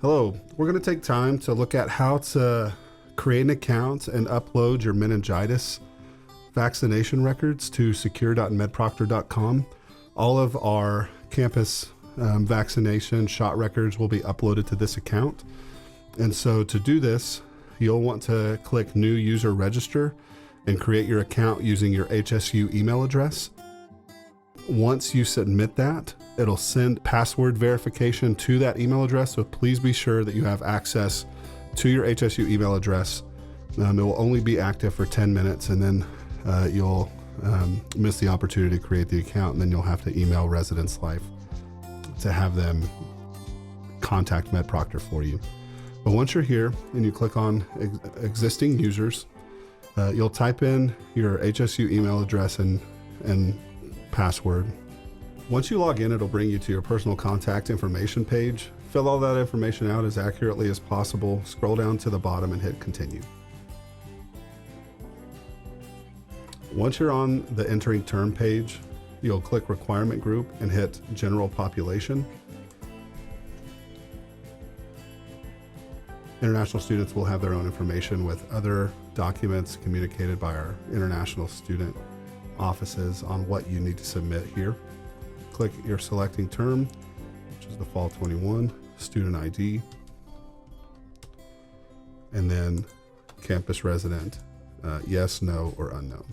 Hello, we're going to take time to look at how to create an account and upload your meningitis vaccination records to secure.medproctor.com. All of our campus vaccination shot records will be uploaded to this account. And so to do this, you'll want to click New User Register and create your account using your HSU email address. Once you submit that, it'll send password verification to that email address. So please be sure that you have access to your HSU email address. It will only be active for 10 minutes and then you'll miss the opportunity to create the account, and then you'll have to email Residence Life to have them contact MedProctor for you. But once you're here and you click on existing users, you'll type in your HSU email address and password. Once you log in, it'll bring you to your personal contact information page. Fill all that information out as accurately as possible. Scroll down to the bottom and hit continue. Once you're on the entering term page, you'll click requirement group and hit general population. International students will have their own information with other documents communicated by our international student offices on what you need to submit here. Click your selecting term, which is the fall 21, student ID, and then campus resident, yes, no, or unknown.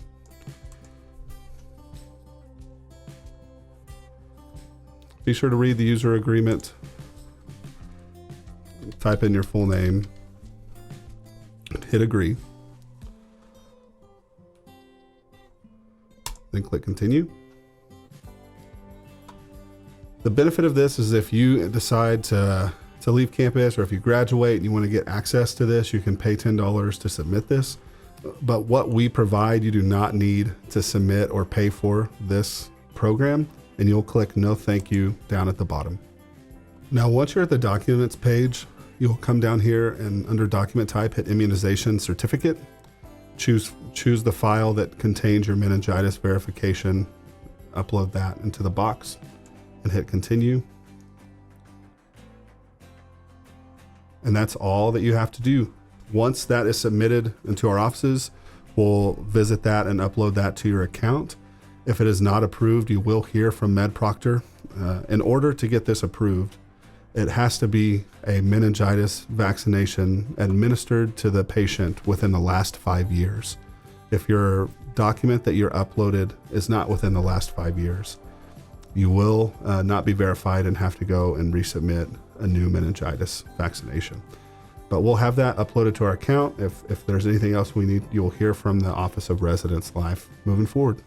Be sure to read the user agreement, type in your full name, hit agree, then click continue. The benefit of this is if you decide to leave campus, or if you graduate and you want to get access to this, you can pay $10 to submit this. But what we provide, you do not need to submit or pay for this program, and you'll click no thank you down at the bottom. Now, once you're at the documents page, you'll come down here and under document type, hit immunization certificate. Choose the file that contains your meningitis verification, upload that into the box and hit continue. And that's all that you have to do. Once that is submitted into our offices, we'll visit that and upload that to your account. If it is not approved, you will hear from MedProctor. In order to get this approved, it has to be a meningitis vaccination administered to the patient within the last 5 years. If your document that you're uploaded is not within the last 5 years, you will not be verified and have to go and resubmit a new meningitis vaccination. But we'll have that uploaded to our account. If there's anything else we need, you'll hear from the Office of Residence Life moving forward.